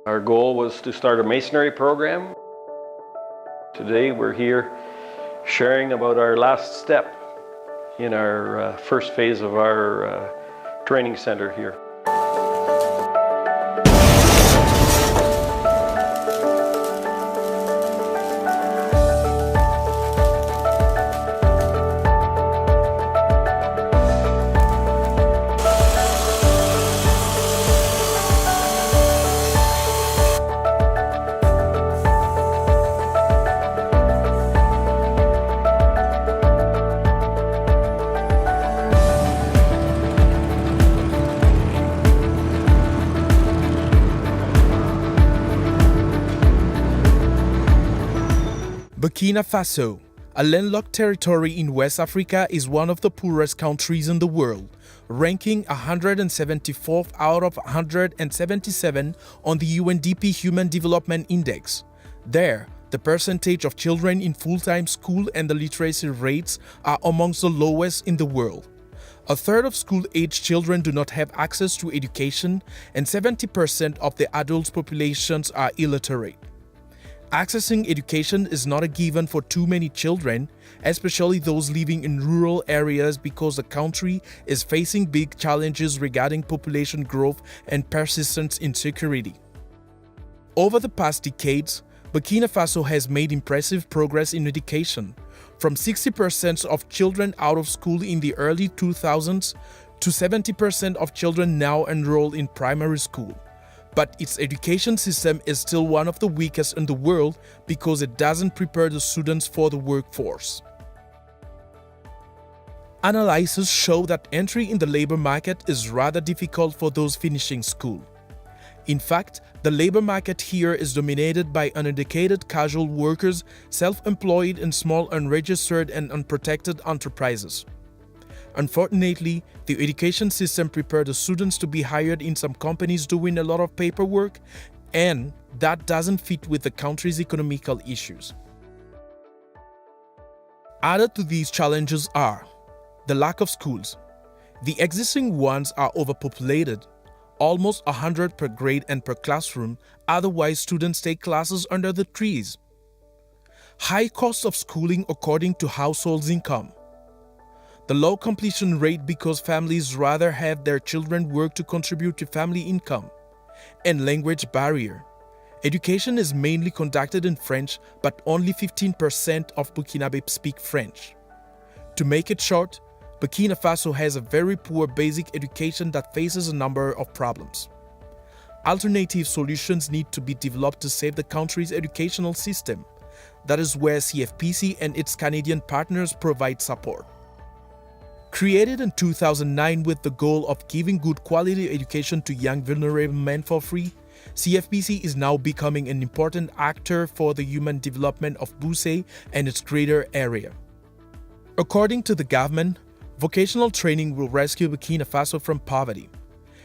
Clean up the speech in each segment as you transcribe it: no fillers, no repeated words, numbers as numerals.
Our goal was to start a masonry program. Today we're here sharing about our last step in our first phase of our training center here. Burkina Faso, a landlocked territory in West Africa, is one of the poorest countries in the world, ranking 174th out of 177 on the UNDP Human Development Index. There, the percentage of children in full-time school and the literacy rates are amongst the lowest in the world. A third of school-aged children do not have access to education, and 70% of the adult populations are illiterate. Accessing education is not a given for too many children, especially those living in rural areas, because the country is facing big challenges regarding population growth and persistent insecurity. Over the past decades, Burkina Faso has made impressive progress in education, from 60% of children out of school in the early 2000s to 70% of children now enrolled in primary school. But its education system is still one of the weakest in the world because it doesn't prepare the students for the workforce. Analyses show that entry in the labor market is rather difficult for those finishing school. In fact, the labor market here is dominated by uneducated casual workers, self-employed in small unregistered and unprotected enterprises. Unfortunately, the education system prepared the students to be hired in some companies doing a lot of paperwork, and that doesn't fit with the country's economical issues. Added to these challenges are the lack of schools. The existing ones are overpopulated, almost 100 per grade and per classroom, otherwise students take classes under the trees. High cost of schooling according to households' income. The low completion rate because families rather have their children work to contribute to family income. And language barrier. Education is mainly conducted in French, but only 15% of Burkinabés speak French. To make it short, Burkina Faso has a very poor basic education that faces a number of problems. Alternative solutions need to be developed to save the country's educational system. That is where CFPC and its Canadian partners provide support. Created in 2009 with the goal of giving good quality education to young vulnerable men for free, CFPC is now becoming an important actor for the human development of Boussé and its greater area. According to the government, vocational training will rescue Burkina Faso from poverty.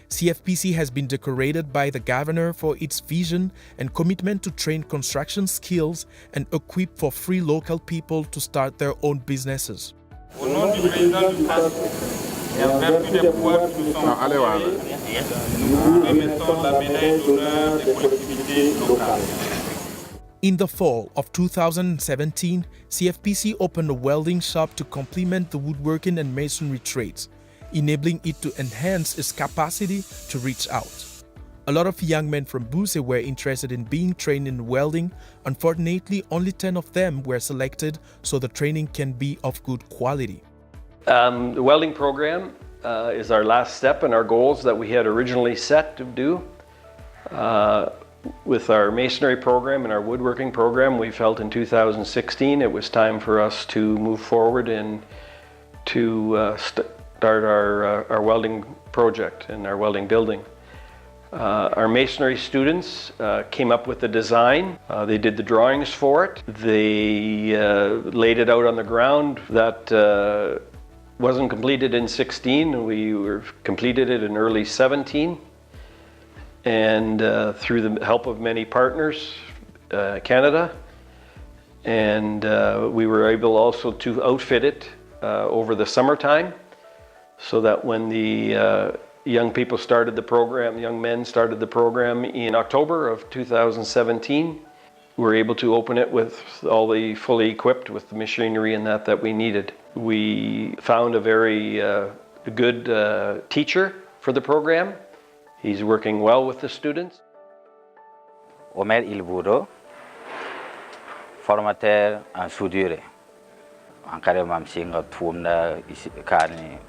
CFPC has been decorated by the governor for its vision and commitment to train construction skills and equip for free local people to start their own businesses. Au nom du président du FAS et en vertu des pouvoirs qui nous sont conférés, nous remettons la médaille d'honneur des collectivités locales. In the fall of 2017, CFPC opened a welding shop to complement the woodworking and masonry trades, enabling it to enhance its capacity to reach out. A lot of young men from Boussé were interested in being trained in welding. Unfortunately, only 10 of them were selected, so the training can be of good quality. The welding program is our last step in our goals that we had originally set to do. With our masonry program and our woodworking program, we felt in 2016 it was time for us to move forward and to start our welding project and our welding building. Our masonry students came up with the design. They did the drawings for it. They laid it out on the ground. That wasn't completed in 16. We completed it in early 17. And through the help of many partners, Canada, and we were able also to outfit it over the summertime, so that when the young people started the program, young men started the program in October of 2017. We were able to open it with all the fully equipped with the machinery and that we needed. We found a very good teacher for the program. He's working well with the students. Omer Ilbouro, formateur en soudure. En carrément, je suis en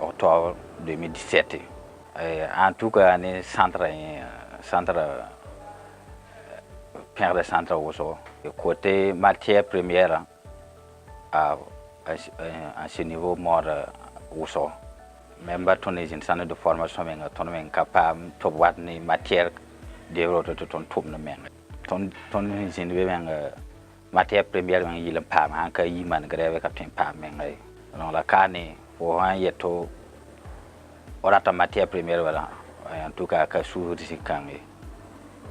octobre 2017. En tout cas, le centre aussi. Côté matière première, à ce niveau mort aussi. Même si on centre de formation, on est capable de voir les matières développées dans tout le monde. Matière première, il y a pas mal de grève qui pas mal. Donc la carne, pour un yeto, on a matière première voilà. En tout cas, que sous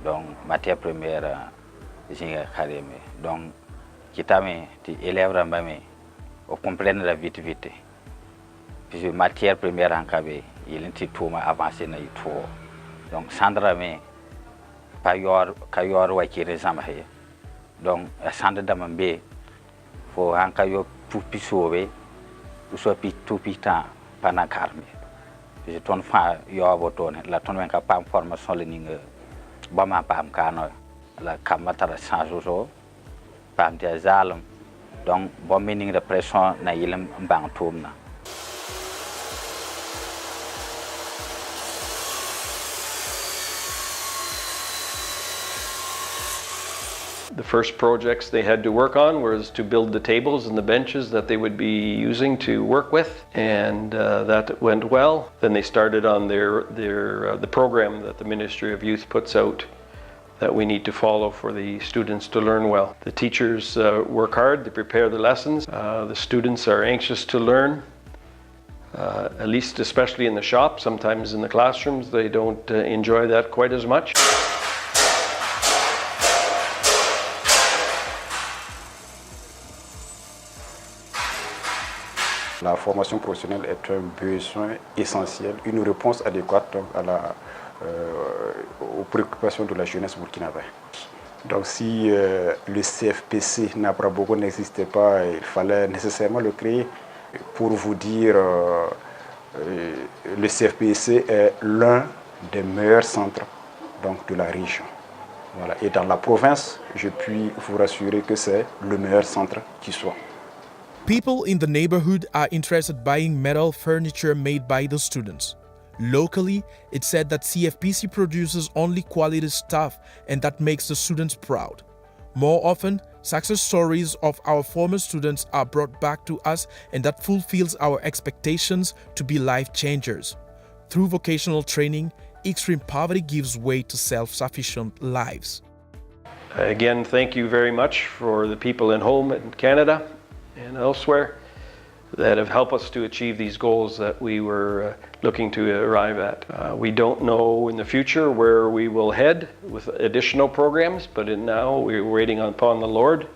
donc matière première, j'ai carré. Donc, qui t'a mis, tu élèves rambamé, on comprend la vite. Puis matière première en cabé, il est tout avancé dans le tout. Donc, Sandra me, pas yor ouais qui résamé. Donc, Sandra d'amambé, faut un caillou tout pisauvé, ou soit tout pitant pendant carme. Puis ton fin yor bouton, la ton même capable formation learning, bon ma pam cano, la camata de Saint-Joso, pam de Zalem, donc bon meaning de pression na ilem bang tourna. The first projects they had to work on was to build the tables and the benches that they would be using to work with, and that went well. Then they started on the program that the Ministry of Youth puts out that we need to follow for the students to learn well. The teachers work hard, they prepare the lessons. The students are anxious to learn, at least especially in the shop. Sometimes in the classrooms they don't enjoy that quite as much. La formation professionnelle est un besoin essentiel, une réponse adéquate donc, aux préoccupations de la jeunesse burkinabé. Donc si le CFPC Nabrabogo n'existait pas, il fallait nécessairement le créer. Pour vous dire, le CFPC est l'un des meilleurs centres donc, de la région. Voilà. Et dans la province, je puis vous rassurer que c'est le meilleur centre qui soit. People in the neighborhood are interested buying metal furniture made by the students. Locally, it's said that CFPC produces only quality stuff, and that makes the students proud. More often, success stories of our former students are brought back to us, and that fulfills our expectations to be life changers. Through vocational training, extreme poverty gives way to self-sufficient lives. Again, thank you very much for the people in home in Canada and elsewhere that have helped us to achieve these goals that we were looking to arrive at. We don't know in the future where we will head with additional programs, but now we're waiting upon the Lord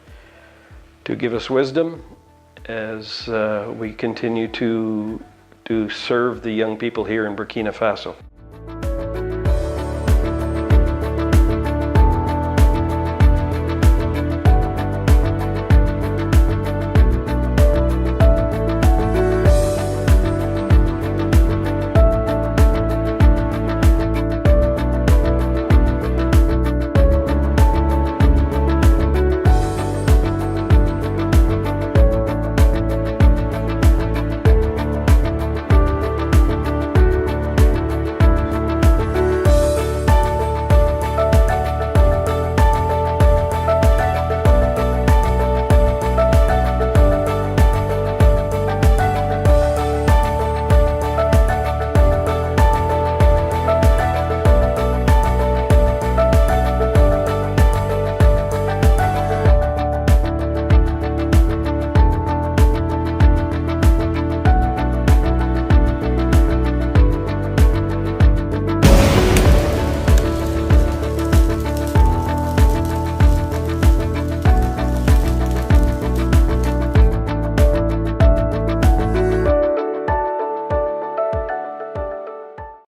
to give us wisdom as we continue to serve the young people here in Burkina Faso.